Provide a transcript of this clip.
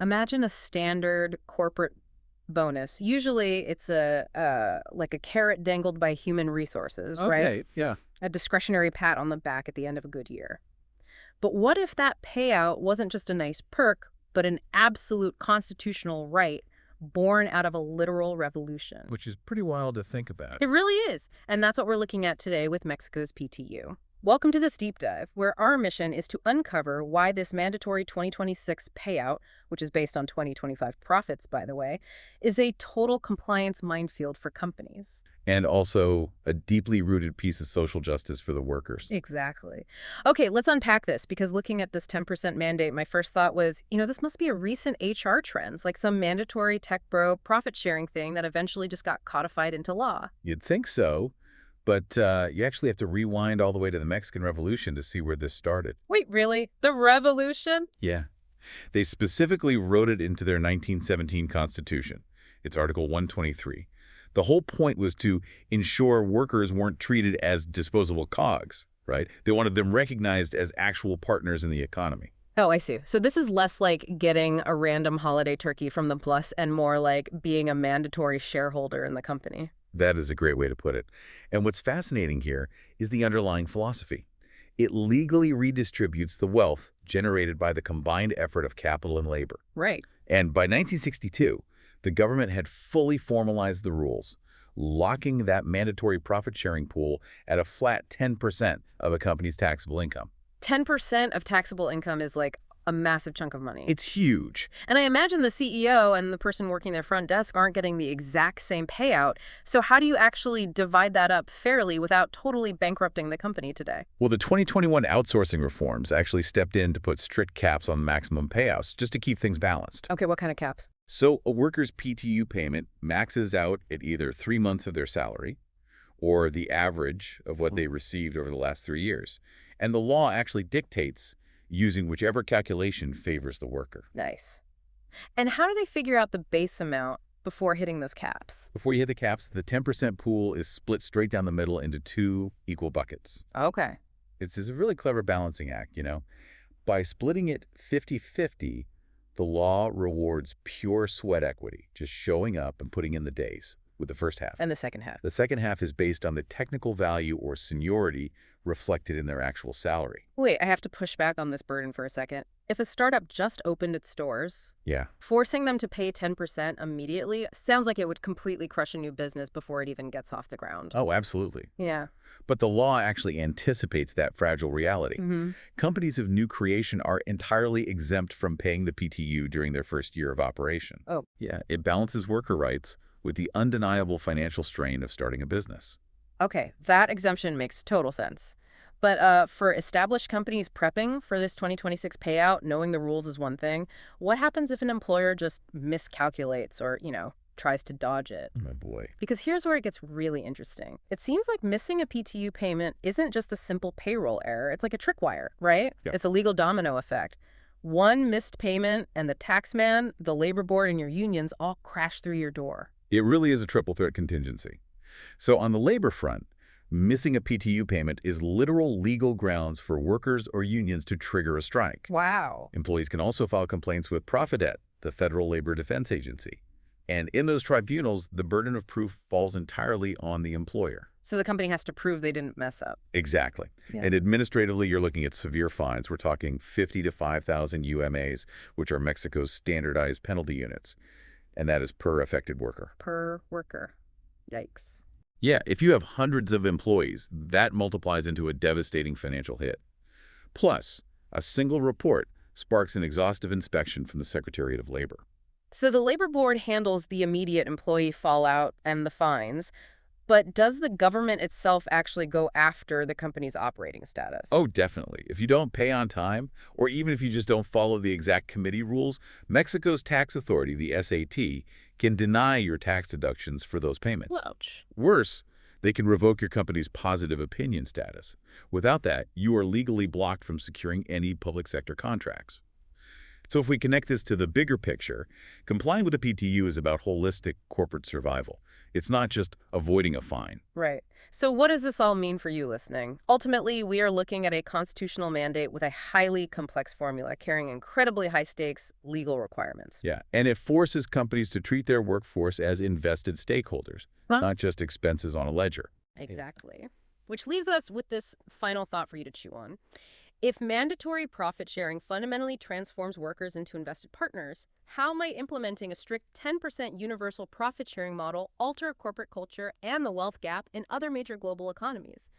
Imagine a standard corporate bonus. Usually it's like a carrot dangled by human resources, right? Okay, yeah. A discretionary pat on the back at the end of a good year. But what if that payout wasn't just a nice perk, but an absolute constitutional right born out of a literal revolution? Which is pretty wild to think about. It really is. And that's what we're looking at today with Mexico's PTU. Welcome to this deep dive, where our mission is to uncover why this mandatory 2026 payout, which is based on 2025 profits, by the way, is a total compliance minefield for companies. And also a deeply rooted piece of social justice for the workers. Exactly. Okay, let's unpack this, because looking at this 10% mandate, my first thought was, this must be a recent HR trend, like some mandatory tech bro profit sharing thing that eventually just got codified into law. You'd think so, but you actually have to rewind all the way to the Mexican Revolution to see where this started. Wait, really? The revolution? Yeah. They specifically wrote it into their 1917 Constitution. It's Article 123. The whole point was to ensure workers weren't treated as disposable cogs, right? They wanted them recognized as actual partners in the economy. Oh, I see. So this is less like getting a random holiday turkey from the plus and more like being a mandatory shareholder in the company. That is a great way to put it. And what's fascinating here is the underlying philosophy. It legally redistributes the wealth generated by the combined effort of capital and labor. Right. And by 1962, the government had fully formalized the rules, locking that mandatory profit-sharing pool at a flat 10% of a company's taxable income. 10% of taxable income is like a massive chunk of money. It's huge. And I imagine the CEO and the person working their front desk aren't getting the exact same payout. So how do you actually divide that up fairly without totally bankrupting the company today? Well, the 2021 outsourcing reforms actually stepped in to put strict caps on maximum payouts just to keep things balanced. Okay, what kind of caps? So a worker's PTU payment maxes out at either 3 months of their salary or the average of what they received over the last 3 years. And the law actually dictates using whichever calculation favors the worker. Nice. And how do they figure out the base amount before hitting those caps? Before you hit the caps, the 10% pool is split straight down the middle into 2 equal buckets. Okay. It's a really clever balancing act, By splitting it 50-50, the law rewards pure sweat equity, just showing up and putting in the days with the first half. And the second half? The second half is based on the technical value or seniority reflected in their actual salary. Wait, I have to push back on this burden for a second. If a startup just opened its stores, Yeah. forcing them to pay 10% immediately sounds like it would completely crush a new business before it even gets off the ground. Oh, absolutely. Yeah. But the law actually anticipates that fragile reality. Mm-hmm. Companies of new creation are entirely exempt from paying the PTU during their first year of operation. Oh. Yeah, it balances worker rights with the undeniable financial strain of starting a business. Okay, that exemption makes total sense. But for established companies prepping for this 2026 payout, knowing the rules is one thing. What happens if an employer just miscalculates or, tries to dodge it? My boy. Because here's where it gets really interesting. It seems like missing a PTU payment isn't just a simple payroll error. It's like a tripwire, right? Yeah. It's a legal domino effect. One missed payment and the tax man, the labor board, and your unions all crash through your door. It really is a triple threat contingency. So on the labor front, missing a PTU payment is literal legal grounds for workers or unions to trigger a strike. Wow. Employees can also file complaints with Profidet, the Federal Labor Defense Agency. And in those tribunals, the burden of proof falls entirely on the employer. So the company has to prove they didn't mess up. Exactly. Yeah. And administratively, you're looking at severe fines. We're talking 50 to 5,000 UMAs, which are Mexico's standardized penalty units. And that is per affected worker. Per worker. Yikes. Yeah, if you have hundreds of employees, that multiplies into a devastating financial hit. Plus, a single report sparks an exhaustive inspection from the Secretariat of Labor. So the labor board handles the immediate employee fallout and the fines, but does the government itself actually go after the company's operating status? Oh, definitely. If you don't pay on time, or even if you just don't follow the exact committee rules, Mexico's tax authority, the SAT, can deny your tax deductions for those payments. Ouch. Worse, they can revoke your company's positive opinion status. Without that, you are legally blocked from securing any public sector contracts. So if we connect this to the bigger picture, complying with the PTU is about holistic corporate survival. It's not just avoiding a fine. Right. So what does this all mean for you listening? Ultimately, we are looking at a constitutional mandate with a highly complex formula carrying incredibly high stakes legal requirements. Yeah, and it forces companies to treat their workforce as invested stakeholders, Huh? not just expenses on a ledger. Exactly. Which leaves us with this final thought for you to chew on. If mandatory profit sharing fundamentally transforms workers into invested partners, how might implementing a strict 10% universal profit sharing model alter corporate culture and the wealth gap in other major global economies?